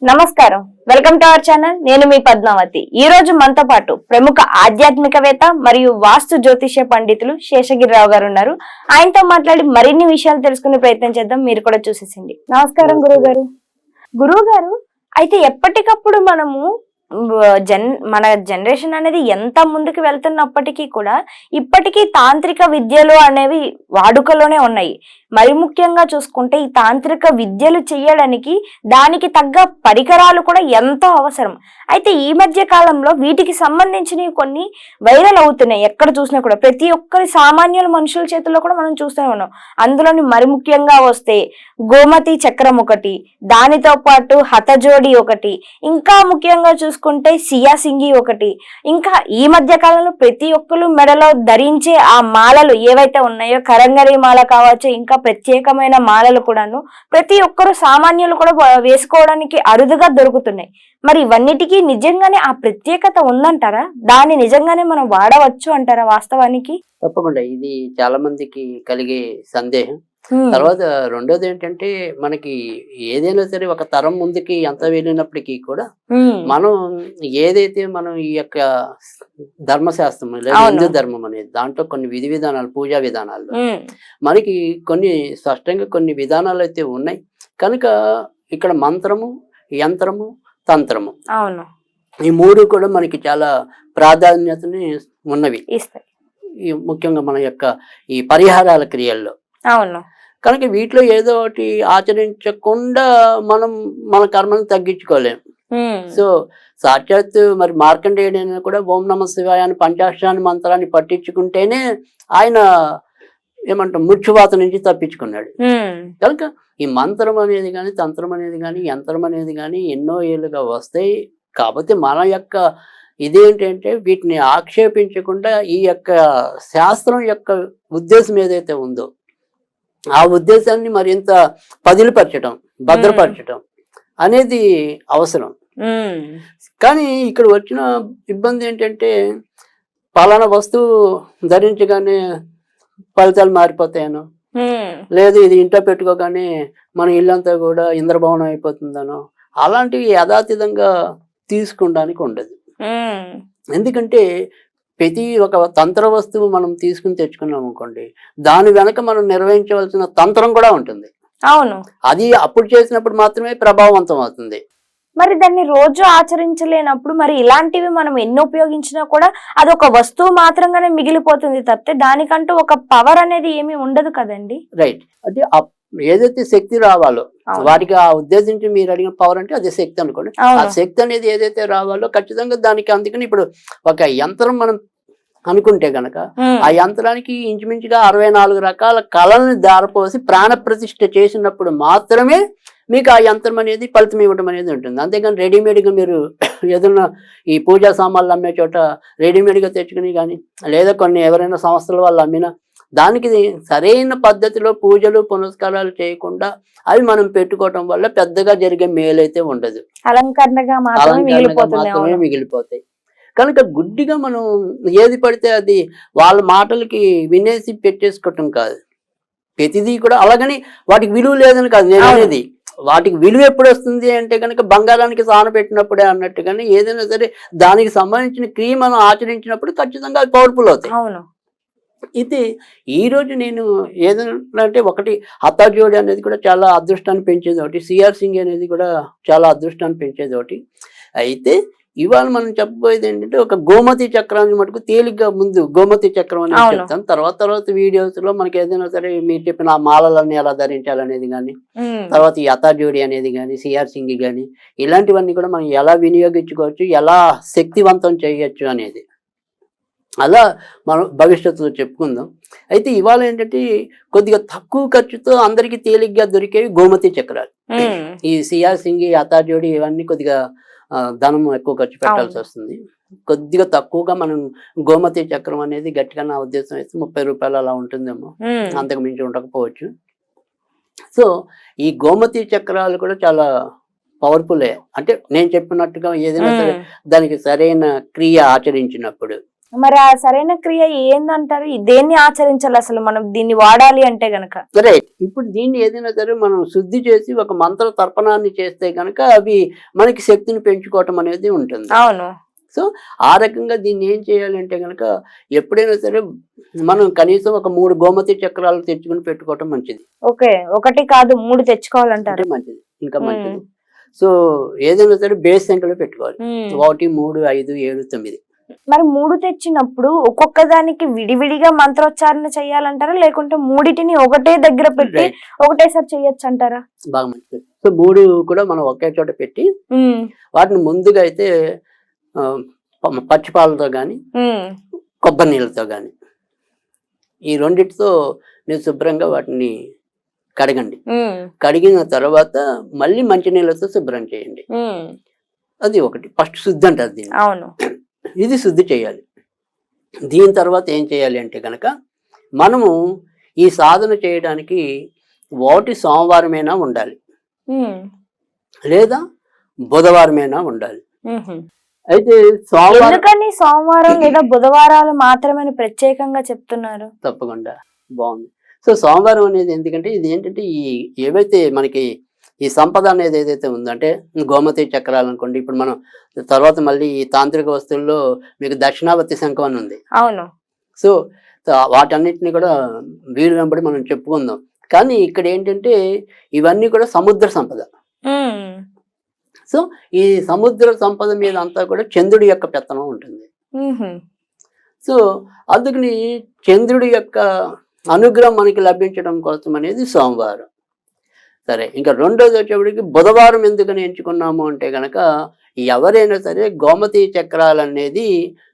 నమస్కారం, welcome to our channel. నేను మీ పద్మావతి. ఈ రోజు మనతో పాటు ప్రముఖ ఆధ్యాత్మికవేత్త మరియు వాస్తు జ్యోతిష్య పండితులు శేషగిరిరావు గారు ఉన్నారు. ఆయనతో మాట్లాడి మరిన్ని విషయాలు తెలుసుకునే ప్రయత్నం చేద్దాం. మీరు కూడా చూసేసింది. నమస్కారం గురువు గారు. అయితే ఎప్పటికప్పుడు మనము మన జనరేషన్ అనేది ఎంత ముందుకు వెళ్తున్నప్పటికీ కూడా ఇప్పటికీ తాంత్రిక విద్యలు అనేవి వాడుకలోనే ఉన్నాయి. మరి ముఖ్యంగా చూసుకుంటే ఈ తాంత్రిక విద్యలు చేయడానికి దానికి తగ్గ పరికరాలు కూడా ఎంతో అవసరం. అయితే ఈ మధ్య కాలంలో వీటికి సంబంధించినవి కొన్ని వైరల్ అవుతున్నాయి. ఎక్కడ చూసినా కూడా ప్రతి ఒక్కరి సామాన్యుల మనుషుల చేతుల్లో కూడా మనం చూస్తూనే ఉన్నాం. అందులోని మరి ముఖ్యంగా వస్తే గోమతి చక్రం ఒకటి, దానితో పాటు హతజోడి ఒకటి, ఇంకా ముఖ్యంగా చూసుకుంటే సియా సింగి ఒకటి, ఇంకా ఈ మధ్య కాలంలో ప్రతి ఒక్కరు మెడలో ధరించే ఆ మాలలు ఏవైతే ఉన్నాయో కరంగరి మాల కావచ్చు, ఇంకా ప్రత్యేకమైన మాలలు కూడాను ప్రతి ఒక్కరు సామాన్యులు కూడా వేసుకోవడానికి అరుదుగా దొరుకుతున్నాయి. మరి ఇవన్నిటికీ నిజంగానే ఆ ప్రత్యేకత ఉందంటారా? దాన్ని నిజంగానే మనం వాడవచ్చు అంటారా వాస్తవానికి? తప్పకుండా ఇది చాలా మందికి కలిగే సందేహం. తర్వాత రెండోది ఏంటంటే, మనకి ఏదైనా సరే ఒక తరం ముందుకి ఎంత వెళ్ళినప్పటికీ కూడా మనం ఏదైతే మనం ఈ యొక్క ధర్మశాస్త్రం లేదా హిందూ ధర్మం అనేది దాంట్లో కొన్ని విధి విధానాలు, పూజా విధానాలు మనకి కొన్ని స్పష్టంగా కొన్ని విధానాలు అయితే ఉన్నాయి. కనుక ఇక్కడ మంత్రము, యంత్రము, తంత్రము ఈ మూడు కూడా మనకి చాలా ప్రాధాన్యతని ఉన్నవి ముఖ్యంగా మన యొక్క ఈ పరిహారాల క్రియల్లో. కనుక వీటిలో ఏదో ఒకటి ఆచరించకుండా మనం మన కర్మను తగ్గించుకోలేం. సో సాక్షాత్ మరి మార్కండేయుడైనా కూడా ఓం నమ శివాయ అని పంచాక్షరాన్ని మంత్రాన్ని పట్టించుకుంటేనే ఆయన ఏమంటాం మృత్యువాత నుంచి తప్పించుకున్నాడు. కనుక ఈ మంత్రం అనేది కానీ, తంత్రం అనేది కానీ, యంత్రం అనేది కానీ ఎన్నో ఏళ్ళుగా వస్తాయి. కాకపోతే మన యొక్క ఇదేంటంటే వీటిని ఆక్షేపించకుండా ఈ యొక్క శాస్త్రం యొక్క ఉద్దేశం ఏదైతే ఉందో ఆ ఉద్దేశాన్ని మరింత పదిలిపరచడం, భద్రపరచడం అనేది అవసరం. కానీ ఇక్కడ వచ్చిన ఇబ్బంది ఏంటంటే పలానా వస్తువు ధరించగానే ఫలితాలు మారిపోతాయనో, లేదు ఇది ఇంట్లో పెట్టుకోగానే మన ఇల్లంతా కూడా ఇంద్రభవనం అయిపోతుందనో అలాంటివి యథాతథంగా తీసుకోవడానికి ఉండదు. ఎందుకంటే ప్రతి ఒక తంత్ర వస్తువు మనం తీసుకుని తెచ్చుకున్నాం అనుకోండి, దాని వెనక మనం నిర్వహించవలసిన తంత్రం కూడా ఉంటుంది. అది అప్పుడు చేసినప్పుడు మాత్రమే ప్రభావవంతం అవుతుంది. మరి దాన్ని రోజు ఆచరించలేనప్పుడు మరి ఇలాంటివి మనం ఎన్ని ఉపయోగించినా కూడా అది ఒక వస్తువు మాత్రంగానే మిగిలిపోతుంది తప్పితే దానికంటూ ఒక పవర్ అనేది ఏమీ ఉండదు కదండి. రైట్. అంటే ఏదైతే శక్తి రావాలో వాటికి ఆ ఉద్దేశించి మీరు అడిగిన పవర్ అంటే అదే శక్తి అనుకోండి. ఆ శక్తి అనేది ఏదైతే రావాలో ఖచ్చితంగా దానికి, అందుకని ఇప్పుడు ఒక యంత్రం మనం అనుకుంటే గనక ఆ యంత్రానికి ఇంచుమించుగా 64 రకాల కళల్ని దారపోసి ప్రాణ ప్రతిష్ఠ చేసినప్పుడు మాత్రమే మీకు ఆ యంత్రం అనేది ఫలితం ఇవ్వడం అనేది ఉంటుంది. అంతేగాని రెడీమేడ్గా మీరు ఏదన్నా ఈ పూజా సామాన్లు అమ్మే చోట రెడీమేడ్గా తెచ్చుకుని కానీ, లేదా కొన్ని ఎవరైనా సంస్థల వాళ్ళు అమ్మినా దానికి సరైన పద్ధతిలో పూజలు పునస్కారాలు చేయకుండా అవి మనం పెట్టుకోవటం వల్ల పెద్దగా జరిగే మేలైతే ఉండదు, అలంకరణగా మాత్రమే మిగిలిపోతాయి. కనుక గుడ్డిగా మనం ఏది పడితే అది వాళ్ళ మాటలకి వినేసి పెట్టేసుకోవటం కాదు. ప్రతిదీ కూడా అలాగని వాటికి విలువ లేదని కాదు నేను అనేది. వాటికి విలువ ఎప్పుడు వస్తుంది అంటే కనుక బంగారానికి సాన పెట్టినప్పుడే అన్నట్టుగానే ఏదైనా సరే దానికి సంబంధించిన క్రియ మనం ఆచరించినప్పుడు ఖచ్చితంగా అది పవర్ఫుల్ అవుతాయి. ఇది ఈరోజు నేను ఏదైనా అంటే ఒకటి హతజోడి అనేది కూడా చాలా అదృష్టాన్ని పెంచేది ఒకటి, సిఆర్ సింగ్ అనేది కూడా చాలా అదృష్టాన్ని పెంచేది ఒకటి. అయితే ఇవాళ మనం చెప్పబోయేది ఏంటంటే ఒక గోమతి చక్రాన్ని మటుకు తేలిగ్గా ముందు గోమతి చక్రం అనేది చెప్తాను. తర్వాత వీడియోస్ లో మనకి ఏదైనా సరే మీరు చెప్పిన ఆ మాలలన్నీ ఎలా ధరించాలనేది కానీ, తర్వాత ఈ హతజోడి అనేది కానీ, సిఆర్ సింగ్ కానీ ఇలాంటివన్నీ కూడా మనం ఎలా వినియోగించుకోవచ్చు, ఎలా శక్తివంతం చేయొచ్చు అనేది అలా మనం భవిష్యత్తులో చెప్పుకుందాం. అయితే ఇవాళ ఏంటంటే కొద్దిగా తక్కువ ఖర్చుతో అందరికి తేలిగ్గా దొరికేవి గోమతి చక్రాలు. ఈ సిఆర్ సింగ్, హతజోడి ఇవన్నీ కొద్దిగా ధనం ఎక్కువ ఖర్చు పెట్టాల్సి వస్తుంది. కొద్దిగా తక్కువగా మనం గోమతి చక్రం అనేది గట్టిగా నా ఉద్దేశం అయితే 30 రూపాయలు అలా ఉంటుందేమో, అంతకు మించి ఉండకపోవచ్చు. సో ఈ గోమతి చక్రాలు కూడా చాలా పవర్ఫుల్లే. అంటే నేను చెప్పినట్టుగా ఏదైనా సరే దానికి సరైన క్రియ ఆచరించినప్పుడు మరి ఆ సరైన క్రియ ఏందంటారు? దేన్ని ఆచరించాలి అసలు మనం దీన్ని వాడాలి అంటే గనక? రైట్. ఇప్పుడు దీన్ని ఏదైనా సరే మనం శుద్ధి చేసి ఒక మంత్ర తర్పణాన్ని చేస్తే గనక అవి మనకి శక్తిని పెంచుకోవటం అనేది ఉంటుంది. అవును. సో ఆ రకంగా దీన్ని ఏం చేయాలి అంటే గనక ఎప్పుడైనా సరే మనం కనీసం ఒక 3 గోమతి చక్రాలు తెచ్చుకుని పెట్టుకోవటం మంచిది. ఓకే. 1 కాదు 3 తెచ్చుకోవాలంటారు. అంటే మంచిది, ఇంకా మంచిది. సో ఏదైనా సరే బేస్ సంఖ్యలో పెట్టుకోవాలి. 1, 3, 5, 7, 9. మరి 3 తెచ్చినప్పుడు ఒక్కొక్క దానికి విడివిడిగా మంత్రోచ్చారణ చేయాలంటారా? లేకుంటే మూడిటిని ఒకటే దగ్గర పెట్టి ఒకటేసారి చేయొచ్చు అంటారా? బాగా మంచిది. సో 3 కూడా మనం ఒకే చోట పెట్టి వాటిని ముందుగా అయితే పచ్చిపాలతో గాని కొబ్బరి నీళ్ళతో గాని ఈ రెండిటితో మీరు శుభ్రంగా వాటిని కడగండి. కడిగిన తర్వాత మళ్ళీ మంచినీళ్ళతో శుభ్రం చేయండి. అది ఒకటి ఫస్ట్ శుద్ధి అంటారు దీన్ని. అవును. ఇది శుద్ధి చేయాలి. దీని తర్వాత ఏం చేయాలి అంటే కనుక మనము ఈ సాధన చేయడానికి సోమవారమైనా ఉండాలి, లేదా బుధవారమైనా ఉండాలి. అయితే ఎందుకని సోమవారం లేదా బుధవారాలు మాత్రమే ప్రత్యేకంగా చెప్తున్నారు? తప్పకుండా బాగుంది. సో సోమవారం అనేది ఎందుకంటే ఇది ఏంటంటే ఏవైతే మనకి ఈ సంపద అనేది ఏదైతే ఉందో అంటే గోమతి చక్రాలు అనుకోండి. ఇప్పుడు మనం తర్వాత మళ్ళీ ఈ తాంత్రిక వస్తువుల్లో మీకు దక్షిణావర్తి శంఖం అని ఉంది. అవును. సో వాటన్నిటిని కూడా వీలు వెంబడి మనం చెప్పుకుందాం. కానీ ఇక్కడ ఏంటంటే ఇవన్నీ కూడా సముద్ర సంపద. సో ఈ సముద్ర సంపద మీద అంతా కూడా చంద్రుడి యొక్క పెత్తనం ఉంటుంది. సో అందుకని చంద్రుడి యొక్క అనుగ్రహం మనకి లభించడం కోసం అనేది సోమవారం. సరే, ఇంకా రెండోది వచ్చేప్పటికి బుధవారం ఎందుకని ఎంచుకున్నాము అంటే కనుక ఎవరైనా సరే గోమతి చక్రాలు అనేది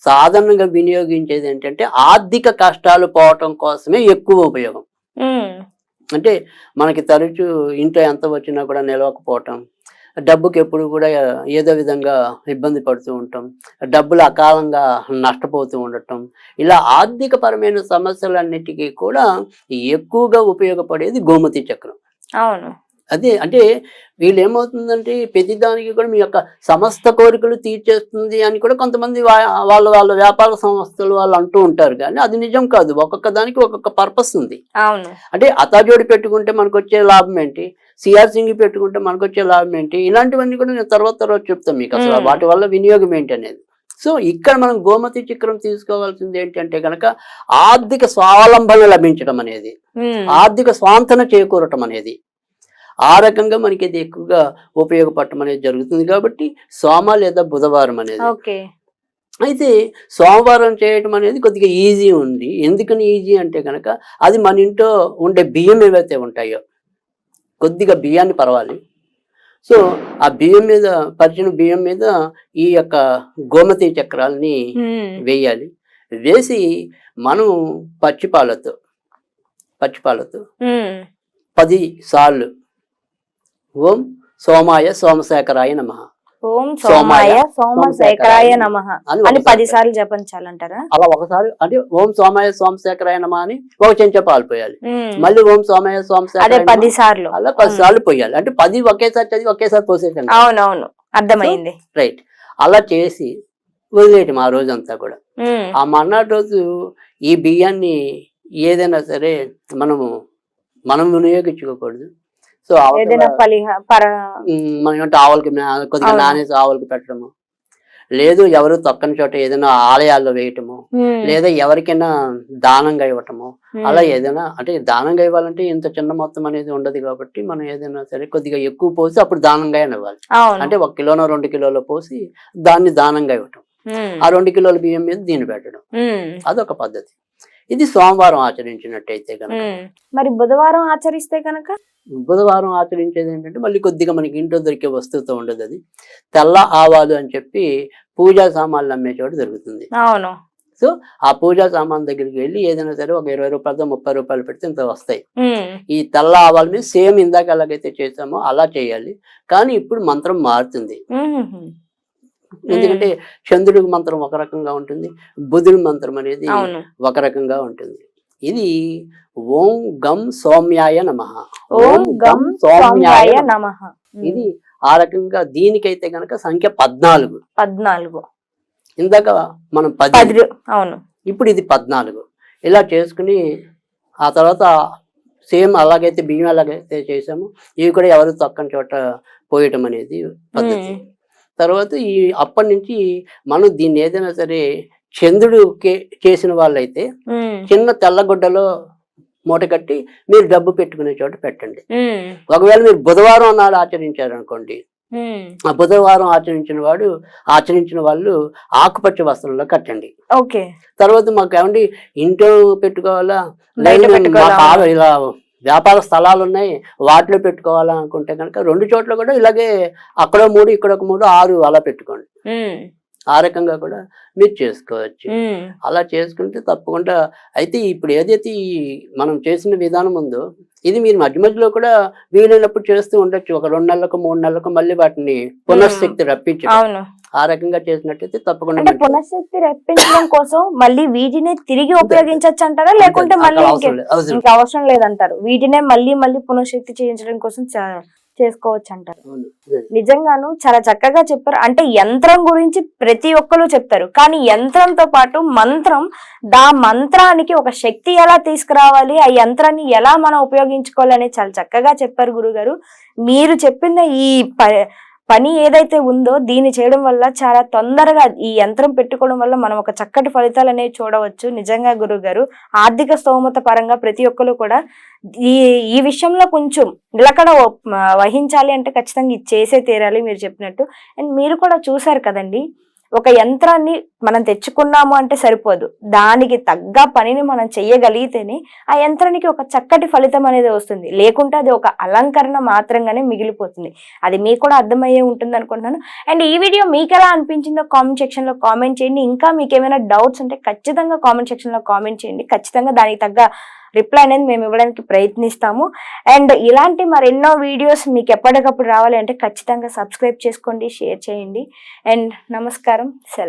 సాధారణంగా వినియోగించేది ఏంటంటే ఆర్థిక కష్టాలు పోవటం కోసమే ఎక్కువ ఉపయోగం. అంటే మనకి తరచు ఇంట్లో ఎంత వచ్చినా కూడా నిలవకపోవటం, డబ్బుకి ఎప్పుడు కూడా ఏదో విధంగా ఇబ్బంది పడుతూ ఉంటాం, డబ్బులు అకాలంగా నష్టపోతూ ఉండటం, ఇలా ఆర్థిక పరమైన సమస్యలన్నిటికీ కూడా ఎక్కువగా ఉపయోగపడేది గోమతి చక్రం. అవును. అదే అంటే వీళ్ళు ఏమవుతుందంటే ప్రతిదానికి కూడా మీ యొక్క సమస్త కోరికలు తీర్చేస్తుంది అని కూడా కొంతమంది వాళ్ళ వ్యాపార సంస్థలు వాళ్ళు అంటూ ఉంటారు. కానీ అది నిజం కాదు. ఒక్కొక్క దానికి ఒక్కొక్క పర్పస్ ఉంది. అవును. అంటే అతాజోడి పెట్టుకుంటే మనకు వచ్చే లాభం ఏంటి, సిఆర్ సింగ్ పెట్టుకుంటే మనకు వచ్చే లాభం ఏంటి, ఇలాంటివన్నీ కూడా నేను తర్వాత చెప్తాను మీకు అసలు వాటి వల్ల వినియోగం ఏంటి అనేది. సో ఇక్కడ మనం గోమతి చక్రం తీసుకోవాల్సింది ఏంటంటే కనుక ఆర్థిక స్వావలంబన లభించడం అనేది, ఆర్థిక స్వాంతన చేకూరటం అనేది, ఆ రకంగా మనకి ఇది ఎక్కువగా ఉపయోగపడటం అనేది జరుగుతుంది. కాబట్టి సోమ లేదా బుధవారం అనేది. అయితే సోమవారం చేయటం అనేది కొద్దిగా ఈజీ ఉంది. ఎందుకని ఈజీ అంటే కనుక అది మన ఇంట్లో ఉండే బియ్యం ఏవైతే ఉంటాయో కొద్దిగా బియ్యాన్ని పరవాలి. సో ఆ బియ్యం మీద పరిచిన బియ్యం మీద ఈ యొక్క గోమతి చక్రాలని వేయాలి. వేసి మనం పచ్చిపాలతో 10 సార్లు ఓం సోమాయ సోమశేఖరాయ నమః, ఓం సోమాయ సోమశేఖరాయ నమః అని 10 సార్లు జపించాలంటారా? అలా ఒకసారి అంటే ఓం సోమాయ సోమశేఖరాయ నమః అని ఒక చెంచా పాలు పోయాలి. మళ్ళీ ఓం సోమాయ సోమశేఖరాయ 10 సార్లు అలా 10 సార్లు పోయాలి. అంటే 10 ఒకేసారి చదివి ఒకేసారి పోసేటండి. అవునవును, అర్థమైంది. రైట్. అలా చేసి వదిలేయటం ఆ రోజంతా కూడా. ఆ మర్నాటి రోజు ఈ బియ్యాన్ని ఏదైనా సరే మనం వినియోగించుకోకూడదు. సో మనం ఏమంటే ఆవులకి కొద్దిగా నానేసి ఆవులకి పెట్టడము, లేదు ఎవరు తొక్కని చోట ఏదైనా ఆలయాల్లో వేయటము, లేదా ఎవరికైనా దానంగా ఇవ్వటము, అలా ఏదైనా. అంటే దానంగా ఇవ్వాలంటే ఇంత చిన్న మొత్తం అనేది ఉండదు కాబట్టి మనం ఏదైనా సరే కొద్దిగా ఎక్కువ పోసి అప్పుడు దానంగా ఇవ్వాలి. అంటే 1 కిలోనో 2 కిలోలో పోసి దాన్ని దానంగా ఇవ్వటం, ఆ 2 కిలోల బియ్యం మీద దీన్ని పెట్టడం, అదొక పద్ధతి. ఇది సోమవారం ఆచరించినట్టయితే కనుక. మరి బుధవారం ఆచరిస్తే కనుక? బుధవారం ఆచరించేది ఏంటంటే మళ్ళీ కొద్దిగా మనకి ఇంట్లో దొరికే వస్తువుతో ఉండదు. అది తెల్ల ఆవాలు అని చెప్పి పూజా సామాన్లు అమ్మే చోట దొరుకుతుంది. అవును. సో ఆ పూజా సామాన్ దగ్గరికి వెళ్ళి ఏదైనా సరే ఒక 20 రూపాయలతో 30 రూపాయలు పెడితే ఇంత వస్తాయి. ఈ తెల్ల ఆవాల మీద సేమ్ ఇందాక ఎలాగైతే చేసామో అలా చేయాలి. కానీ ఇప్పుడు మంత్రం మారుతుంది. ఎందుకంటే చంద్రుడి మంత్రం ఒక రకంగా ఉంటుంది, బుధుడి మంత్రం అనేది ఒక రకంగా ఉంటుంది. ఇది ఓం గం సౌమ్యాయ నమః, ఓం గం సౌమ్యాయ నమః. ఇది ఆ రకంగా దీనికైతే గనక సంఖ్య 14. ఇందాక మనం 10, 10 అవును. ఇప్పుడు ఇది 14 ఇలా చేసుకుని ఆ తర్వాత సేమ్ అలాగైతే బియ్యం ఎలాగైతే చేసామో ఇవి కూడా ఎవరు తొక్కని చోట పోయటం అనేది పద్ధతి. తర్వాత ఈ అప్పటి నుంచి మనం దీన్ని ఏదైనా సరే చంద్రుడు చేసిన వాళ్ళైతే చిన్న తెల్లగుడ్డలో మూట కట్టి మీరు డబ్బు పెట్టుకునే చోట పెట్టండి. ఒకవేళ మీరు బుధవారం నాడు ఆచరించారు అనుకోండి, ఆ బుధవారం ఆచరించిన వాళ్ళు ఆకుపచ్చ వస్త్రంలో కట్టండి. ఓకే. తర్వాత మాకు ఏమండి ఇంట్లో పెట్టుకోవాలా, ఇలా వ్యాపార స్థలాలు ఉన్నాయి వాటిలో పెట్టుకోవాలా అనుకుంటే కనుక 2 చోట్ల కూడా ఇలాగే అక్కడ 3 ఇక్కడ 1 3 6 అలా పెట్టుకోండి. ఆ రకంగా కూడా మీరు చేసుకోవచ్చు. అలా చేసుకుంటే తప్పకుండా అయితే ఇప్పుడు ఏదైతే మనం చేసిన విధానం ఉందో ఇది మీరు మధ్య మధ్యలో కూడా వీలైనప్పుడు చేస్తూ ఉండొచ్చు. ఒక 2 నెలలకు 3 నెలలకు మళ్ళీ వాటిని పునఃశక్తి రప్పించడం. ఆ రకంగా చేసినట్టయితే తప్పకుండా పునఃశక్తి రప్పించడం కోసం మళ్ళీ వీటినే తిరిగి ఉపయోగించవచ్చు అంటారా, లేకుంటే మళ్ళీ ఇంకా అవసరం లేదంటారు? వీటినే మళ్ళీ పునఃశక్తి చేయించడం కోసం చేసుకోవచ్చు అంటారు. నిజంగాను చాలా చక్కగా చెప్పారు. అంటే యంత్రం గురించి ప్రతి ఒక్కరు చెప్తారు, కానీ యంత్రంతో పాటు మంత్రం, మంత్రానికి ఒక శక్తి ఎలా తీసుకురావాలి, ఆ యంత్రాన్ని ఎలా మనం ఉపయోగించుకోవాలని చాలా చక్కగా చెప్పారు గురుగారు. మీరు చెప్పిన ఈ పని ఏదైతే ఉందో దీన్ని చేయడం వల్ల చాలా తొందరగా ఈ యంత్రం పెట్టుకోవడం వల్ల మనం ఒక చక్కటి ఫలితాలు అనేవి చూడవచ్చు. నిజంగా గురువు గారు ఆర్థిక స్తోమత పరంగా ప్రతి ఒక్కరు కూడా ఈ విషయంలో కొంచెం నిలకడ వహించాలి అంటే ఖచ్చితంగా ఇది చేసే తీరాలి మీరు చెప్పినట్టు. అండ్ మీరు కూడా చూసారు కదండి, ఒక యంత్రాన్ని మనం తెచ్చుకున్నాము అంటే సరిపోదు, దానికి తగ్గ పనిని మనం చెయ్యగలిగితేనే ఆ యంత్రానికి ఒక చక్కటి ఫలితం అనేది వస్తుంది. లేకుంటే అది ఒక అలంకరణ మాత్రంగానే మిగిలిపోతుంది. అది మీకు కూడా అర్థమయ్యే ఉంటుంది అనుకుంటున్నాను. అండ్ ఈ వీడియో మీకు ఎలా అనిపించిందో కామెంట్ సెక్షన్ లో కామెంట్ చేయండి. ఇంకా మీకు ఏమైనా డౌట్స్ ఉంటే ఖచ్చితంగా కామెంట్ సెక్షన్ లో కామెంట్ చేయండి. ఖచ్చితంగా దానికి తగ్గ రిప్లై అనేది మేము ఇవ్వడానికి ప్రయత్నిస్తాము. అండ్ ఇలాంటి మరెన్నో వీడియోస్ మీకు ఎప్పటికప్పుడు రావాలి అంటే ఖచ్చితంగా సబ్స్క్రైబ్ చేసుకోండి, షేర్ చేయండి. అండ్ నమస్కారం, సెలవు.